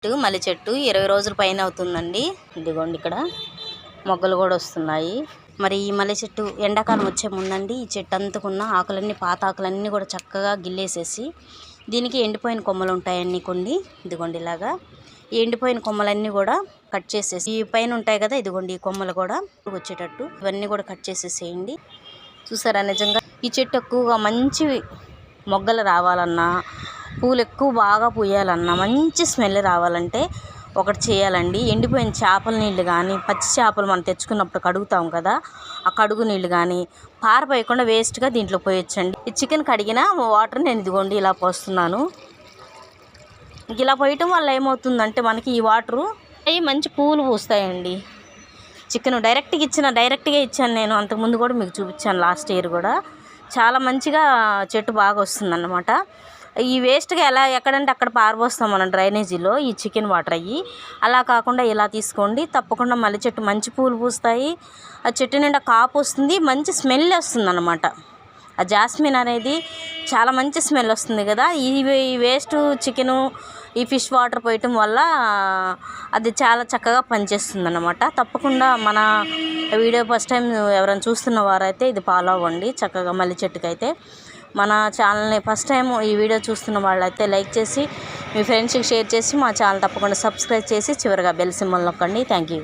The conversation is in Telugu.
మల్లె చెట్టు 20 రోజుల పైన అవుతుందండి. ఇదిగోండి ఇక్కడ మొగ్గలు కూడా వస్తున్నాయి. మరి ఈ మల్లె చెట్టు ఎండాకాలం వచ్చే ముందండి ఈ చెట్టు అంతకున్న ఆకులన్నీ పాత ఆకులన్నీ కూడా చక్కగా గిల్లేసేసి దీనికి ఎండిపోయిన కొమ్మలు ఉంటాయండి కొన్ని. ఇదిగోండి ఇలాగా ఈ ఎండిపోయిన కొమ్మలన్నీ కూడా కట్ చేసేసి ఈ పైన ఉంటాయి కదా, ఇదిగోండి ఈ కొమ్మలు కూడా వచ్చేటట్టు ఇవన్నీ కూడా కట్ చేసేసేయండి. చూసారా, నిజంగా ఈ చెట్టు ఎక్కువగా మంచి మొగ్గలు రావాలన్నా, పూలు ఎక్కువ బాగా పూయాలన్నా, మంచి స్మెల్ రావాలంటే ఒకటి చేయాలండి. ఎండిపోయిన చేపల నీళ్ళు కానీ, పచ్చి చేపలు మనం తెచ్చుకున్నప్పుడు కడుగుతాం కదా, ఆ కడుగు నీళ్ళు కానీ పారపోయకుండా వేస్ట్గా దీంట్లో పోయొచ్చండి. ఈ చికెన్ కడిగిన వాటర్ నేను ఇదిగోండి ఇలా పోస్తున్నాను. ఇలా పోయటం వల్ల ఏమవుతుందంటే మనకి ఈ వాటరు అవి మంచి పూలు పూస్తాయండి. చికెన్ డైరెక్ట్గా ఇచ్చాను నేను, అంతకుముందు కూడా మీకు చూపించాను లాస్ట్ ఇయర్ కూడా. చాలా మంచిగా చెట్టు బాగా వస్తుందన్నమాట. ఈ వేస్ట్గా ఎక్కడంటే అక్కడ పారబోస్తాం మనం డ్రైనేజీలో ఈ చికెన్ వాటర్ అయ్యి. అలా కాకుండా ఇలా తీసుకోండి, తప్పకుండా మల్లె చెట్టు మంచి పూలు పూస్తాయి. ఆ చెట్టు నిండా కాపు వస్తుంది, మంచి స్మెల్ వస్తుంది అన్నమాట. ఆ జాస్మిన్ అనేది చాలా మంచి స్మెల్ వస్తుంది కదా. ఈ వేస్ట్ చికెను ఈ ఫిష్ వాటర్ పోయటం వల్ల అది చాలా చక్కగా పనిచేస్తుంది అన్నమాట. తప్పకుండా మన వీడియో ఫస్ట్ టైం ఎవరైనా చూస్తున్న వారైతే ఇది ఫాలో అవ్వండి చక్కగా. మల్లె చెట్టుకైతే మన ఛానల్ని ఫస్ట్ టైం ఈ వీడియో చూస్తున్న వాళ్ళైతే లైక్ చేసి మీ ఫ్రెండ్స్కి షేర్ చేసి మా ఛానల్ తప్పకుండా సబ్స్క్రైబ్ చేసి చివరిగా బెల్ సింబల్ నొక్కండి. Thank you.